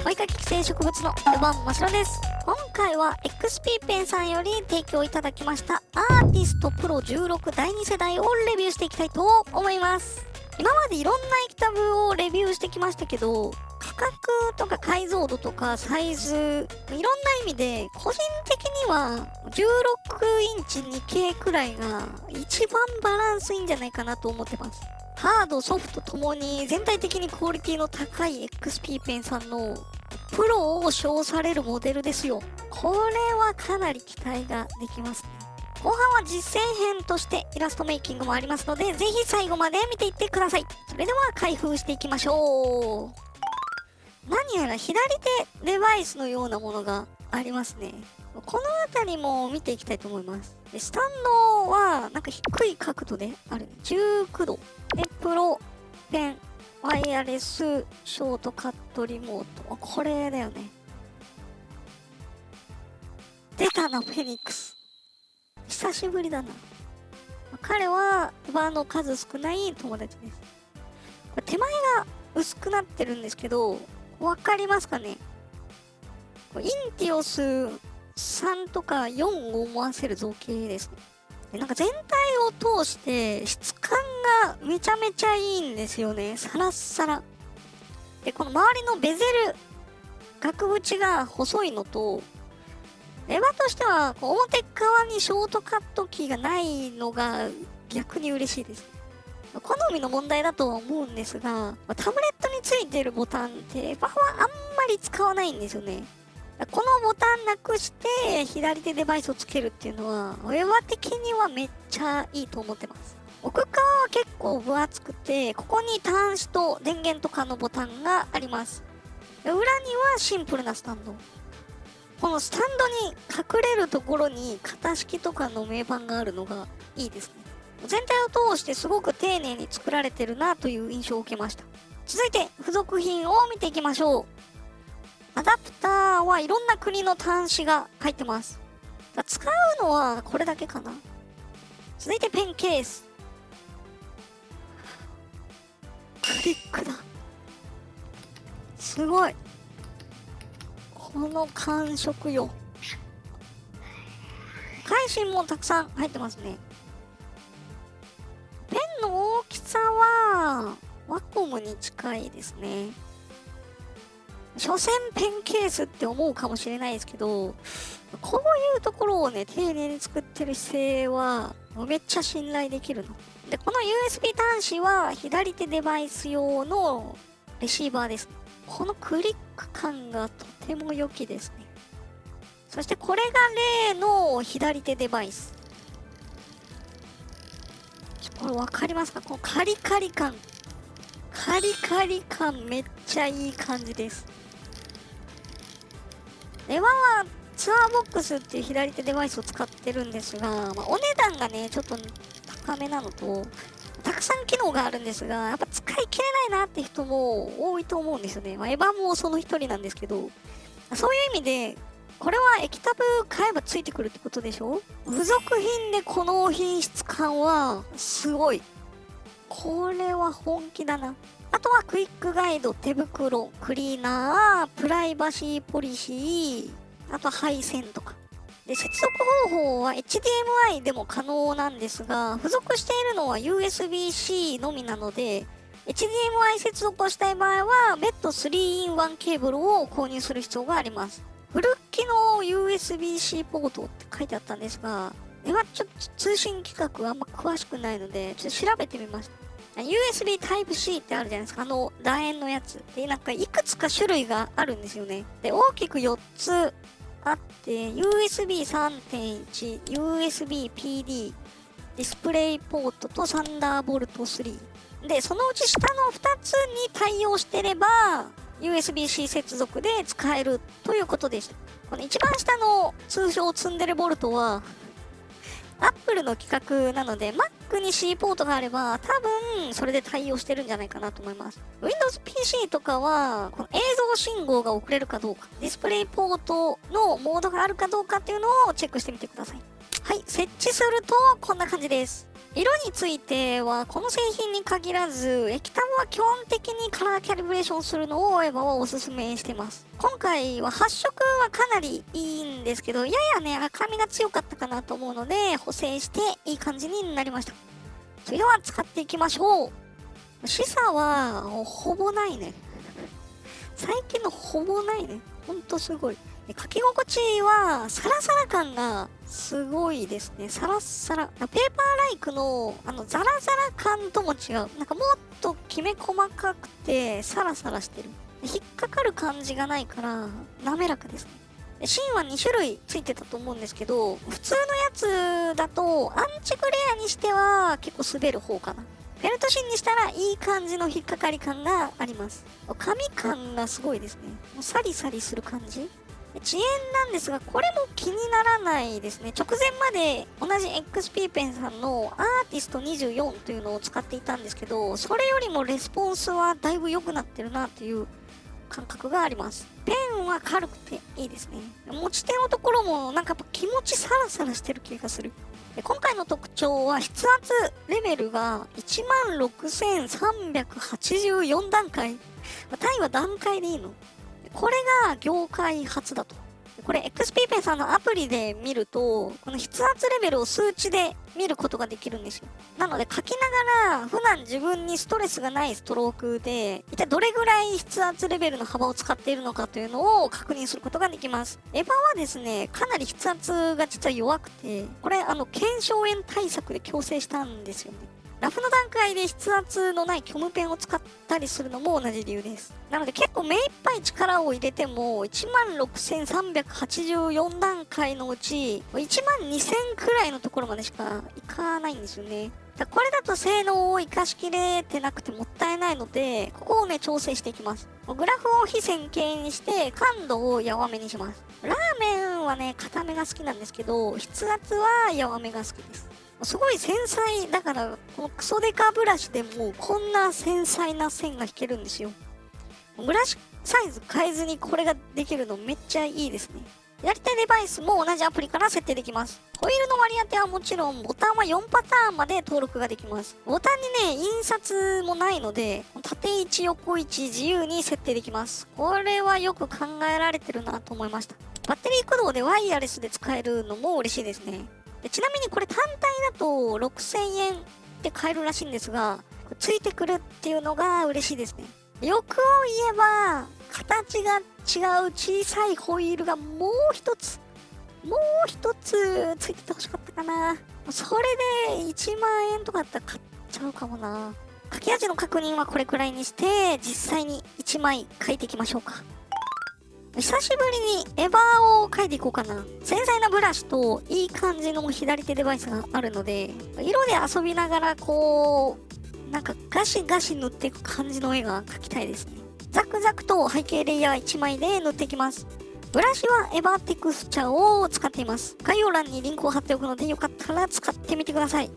毎回寄生植物のルバンマシロです。今回は XP ペンさんより提供いただきましたアーティストプロ16第2世代をレビューしていきたいと思います。今までいろんな液タブをレビューしてきましたけど、価格とか解像度とかサイズ、いろんな意味で個人的には16インチ 2K くらいが一番バランスいいんじゃないかなと思ってます。ハード、ソフトともに全体的にクオリティの高い XP ペンさんのプロを称されるモデルですよ。これはかなり期待ができますね。後半は実践編としてイラストメイキングもありますので、ぜひ最後まで見ていってください。それでは開封していきましょう。何やら左手デバイスのようなものがありますね。この辺りも見ていきたいと思います。でスタンドはなんか低い角度である、19度でプロペンワイヤレスショートカットリモート、これだよね。出たな、フェニックス。久しぶりだな。彼はバーの数少ない友達です。これ手前が薄くなってるんですけど、わかりますかね。インティオス3とか4を思わせる造形ですね。でなんか全体を通して質感がめちゃめちゃいいんですよね。サラッサラ。で、この周りのベゼル、額縁が細いのと、レバーとしては表側にショートカットキーがないのが逆に嬉しいです。好みの問題だとは思うんですが、タブレットについているボタンってレバーはあんまり使わないんですよね。このボタンなくして左手デバイスをつけるっていうのはウェバー的にはめっちゃいいと思ってます。奥側は結構分厚くて、ここに端子と電源とかのボタンがあります。裏にはシンプルなスタンド。このスタンドに隠れるところに型式とかの名板があるのがいいですね。全体を通してすごく丁寧に作られてるなという印象を受けました。続いて付属品を見ていきましょう。アダプターはいろんな国の端子が入ってます。使うのはこれだけかな。続いてペンケース。クリックだ。すごい。この感触よ。返信もたくさん入ってますね。ペンの大きさはワコムに近いですね。所詮ペンケースって思うかもしれないですけど、こういうところをね丁寧に作ってる姿勢はめっちゃ信頼できるので、この USB 端子は左手デバイス用のレシーバーです。このクリック感がとても良きですね。そしてこれが例の左手デバイス。これ分かりますか？このカリカリ感めっちゃいい感じです。レバーはツアーボックスっていう左手デバイスを使ってるんですが、お値段がねちょっと高めなのと、たくさん機能があるんですが、やっぱ使い切れないなって人も多いと思うんですよね。エヴァもその一人なんですけど、そういう意味でこれは液タブ買えばついてくるってことでしょ。付属品でこの品質感はすごい。これは本気だな。あとはクイックガイド、手袋、クリーナー、プライバシーポリシー、あとは配線とかで、接続方法は HDMI でも可能なんですが、付属しているのは USB-C のみなので、 HDMI 接続をしたい場合は別途 3in1 ケーブルを購入する必要があります。フル機能 USB-C ポートって書いてあったんですが、今ちょっと通信規格あんま詳しくないのでちょっと調べてみました。USB Type-C ってあるじゃないですか。楕円のやつで、なんかいくつか種類があるんですよね。で、大きく4つあって、 USB3.1、 USB-PD、 ディスプレイポートとサンダーボルト3で、そのうち下の2つに対応してれば USB-C 接続で使えるということでした。この一番下の通称ツンデレボルトはApple の規格なので、 Mac に C ポートがあれば多分それで対応してるんじゃないかなと思います。 Windows PC とかはこの映像信号が送れるかどうか、ディスプレイポートのモードがあるかどうかっていうのをチェックしてみてください。はい、設置するとこんな感じです。色についてはこの製品に限らず液タブは基本的にカラーキャリブレーションするのをエヴァはおすすめしてます。今回は発色はかなりいいんですけど、ややね赤みが強かったかなと思うので補正していい感じになりました。それでは使っていきましょう。示唆はほぼないね。最近のほぼないね。ほんとすごい。書き心地はサラサラ感がすごいですね。サラサラ。ペーパーライクのザラザラ感とも違う。なんかもっときめ細かくてサラサラしてる。引っかかる感じがないから滑らかですね。芯は2種類ついてたと思うんですけど、普通のやつだとアンチグレアにしては結構滑る方かな。フェルト芯にしたらいい感じの引っかかり感があります。紙感がすごいですね。もうサリサリする感じ。遅延なんですが、これも気にならないですね。直前まで同じ XP ペンさんのアーティスト24というのを使っていたんですけど、それよりもレスポンスはだいぶ良くなってるなという感覚があります。ペンは軽くていいですね。持ち手のところもなんかやっぱ気持ちサラサラしてる気がする。今回の特徴は筆圧レベルが16,384段階。単位は段階でいいの。これが業界初だと。これ XP ペンさんのアプリで見ると、この筆圧レベルを数値で見ることができるんですよ。なので書きながら普段自分にストレスがないストロークで、一体どれぐらい筆圧レベルの幅を使っているのかというのを確認することができます。エヴァはですね、かなり筆圧が実は弱くて、これ腱鞘炎対策で矯正したんですよね。ラフの段階で筆圧のない虚無ペンを使ったりするのも同じ理由です。なので結構目いっぱい力を入れても16,384段階のうち12,000くらいのところまでしかいかないんですよね。これだと性能を生かしきれてなくてもったいないので、ここをね調整していきます。グラフを非線形にして感度を柔めにします。ラーメンはね硬めが好きなんですけど、筆圧は柔めが好きです。すごい繊細だから、このクソデカブラシでもこんな繊細な線が引けるんですよ。ブラシサイズ変えずにこれができるのめっちゃいいですね。やりたいデバイスも同じアプリから設定できます。ホイールの割り当てはもちろん、ボタンは4パターンまで登録ができます。ボタンにね、印刷もないので、縦位置、横位置自由に設定できます。これはよく考えられてるなと思いました。バッテリー駆動でワイヤレスで使えるのも嬉しいですね。ちなみにこれ単体だと6000円で買えるらしいんですが、ついてくるっていうのが嬉しいですね。欲を言えば、形が違う小さいホイールがもう一つついててほしかったかな。それで1万円とかだったら買っちゃうかもな。書き味の確認はこれくらいにして、実際に1枚書いていきましょうか。久しぶりにエヴァーを描いていこうかな。繊細なブラシといい感じの左手デバイスがあるので、色で遊びながらなんかガシガシ塗っていく感じの絵が描きたいですね。ザクザクと背景レイヤー1枚で塗っていきます。ブラシはエヴァーテクスチャーを使っています。概要欄にリンクを貼っておくので、よかったら使ってみてください。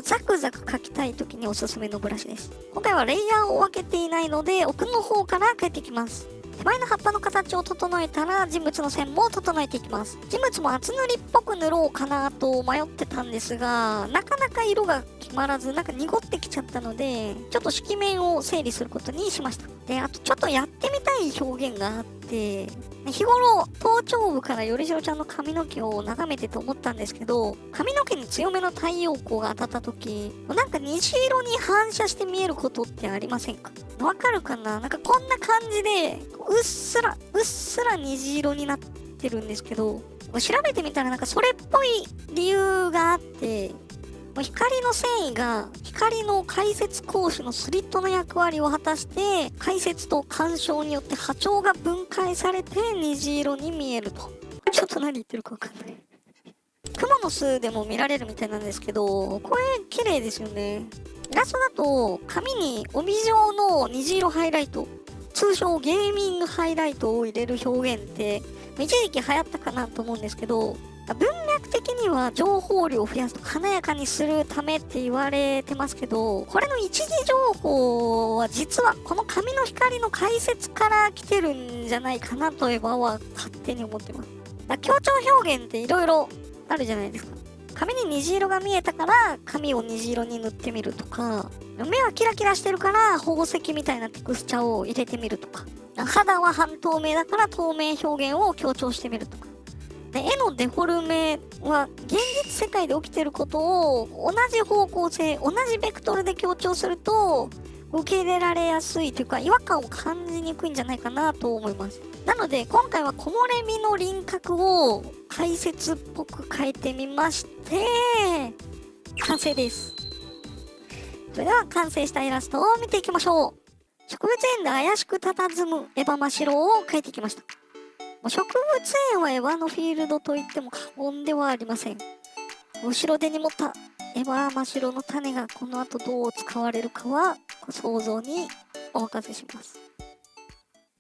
ザクザク描きたい時におすすめのブラシです。今回はレイヤーを分けていないので、奥の方から描いていきます。手前の葉っぱの形を整えたら人物の線も整えていきます。人物も厚塗りっぽく塗ろうかなと迷ってたんですが、なかなか色が決まらず、なんか濁ってきちゃったので、ちょっと色面を整理することにしました。で、あとちょっとやってみたい表現があって、日頃頭頂部からよりしろちゃんの髪の毛を眺めてて思ったんですけど、髪の毛に強めの太陽光が当たった時、なんか虹色に反射して見えることってありませんか？わかるかな？なんかこんな感じでうっすら虹色になってるんですけど、調べてみたらなんかそれっぽい理由があって、光の繊維が光の解説光子のスリットの役割を果たして、解説と干渉によって波長が分解されて虹色に見えると。ちょっと何言ってるかわかんない。クモの巣でも見られるみたいなんですけど、これ綺麗ですよね。イラストだと紙に帯状の虹色ハイライト、通称ゲーミングハイライトを入れる表現って一時期流行ったかなと思うんですけど、文脈的には情報量を増やすと華やかにするためって言われてますけど、これの一時情報は実はこの紙の光の解説から来てるんじゃないかなとエヴァは勝手に思ってます。強調表現っていろいろあるじゃないですか。髪に虹色が見えたから髪を虹色に塗ってみるとか、目はキラキラしてるから宝石みたいなテクスチャを入れてみるとか、肌は半透明だから透明表現を強調してみるとか。で、絵のデフォルメは現実世界で起きてることを同じ方向性、同じベクトルで強調すると受け入れられやすいというか、違和感を感じにくいんじゃないかなと思います。なので今回は木漏れ日の輪郭を解説っぽく変えてみまして完成です。それでは完成したイラストを見ていきましょう。植物園で怪しく佇むエバマシロを描いてきました。植物園はエヴァのフィールドといっても過言ではありません。後ろ手に持ったエバマシロの種がこの後どう使われるかはご想像にお任せします。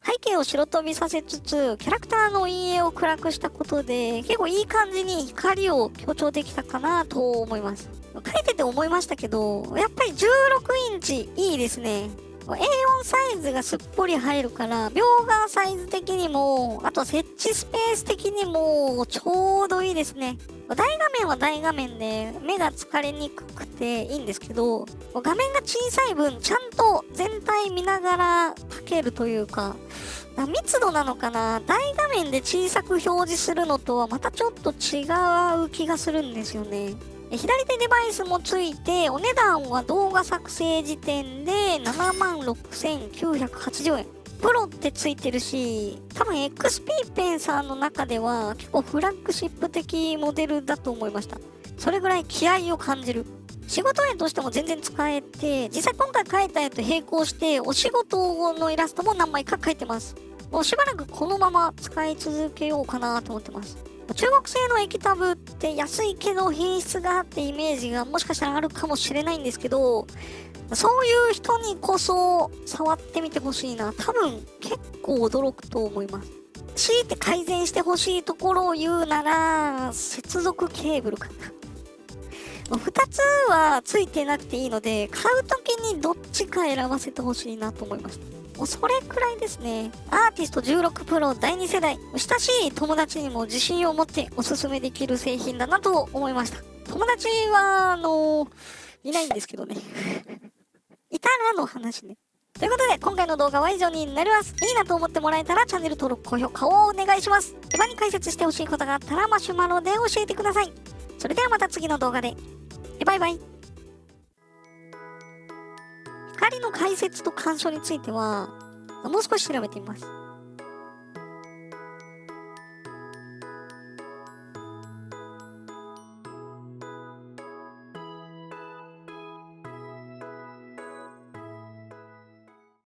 背景を白飛びさせつつキャラクターの陰影を暗くしたことで結構いい感じに光を強調できたかなと思います。描いてて思いましたけど、やっぱり16インチいいですね。A4 サイズがすっぽり入るから描画サイズ的にも、あと設置スペース的にもちょうどいいですね。大画面は大画面で目が疲れにくくていいんですけど、画面が小さい分ちゃんと全体見ながら描けるというか、密度なのかな、大画面で小さく表示するのとはまたちょっと違う気がするんですよね。左手デバイスもついて、お値段は動画作成時点で76,980円。プロってついてるし、多分 XP ペンさんの中では結構フラッグシップ的モデルだと思いました。それぐらい気合を感じる。仕事絵としても全然使えて、実際今回描いた絵と並行してお仕事のイラストも何枚か描いてます。もうしばらくこのまま使い続けようかなと思ってます。中国製の液タブって安いけど品質があってイメージがもしかしたらあるかもしれないんですけど、そういう人にこそ触ってみてほしいな。多分結構驚くと思います。強いて改善してほしいところを言うなら接続ケーブルかな。2つはついてなくていいので、買うときにどっちか選ばせてほしいなと思いました。もうそれくらいですね。アーティスト16プロ第2世代、親しい友達にも自信を持っておすすめできる製品だなと思いました。友達はいないんですけどね。いたらの話ね。ということで今回の動画は以上になります。いいなと思ってもらえたらチャンネル登録、高評価をお願いします。エヴァに解説してほしいことがあったらマシュマロで教えてください。それではまた次の動画で。バイバイ。光の解説と干渉についてはもう少し調べてみます。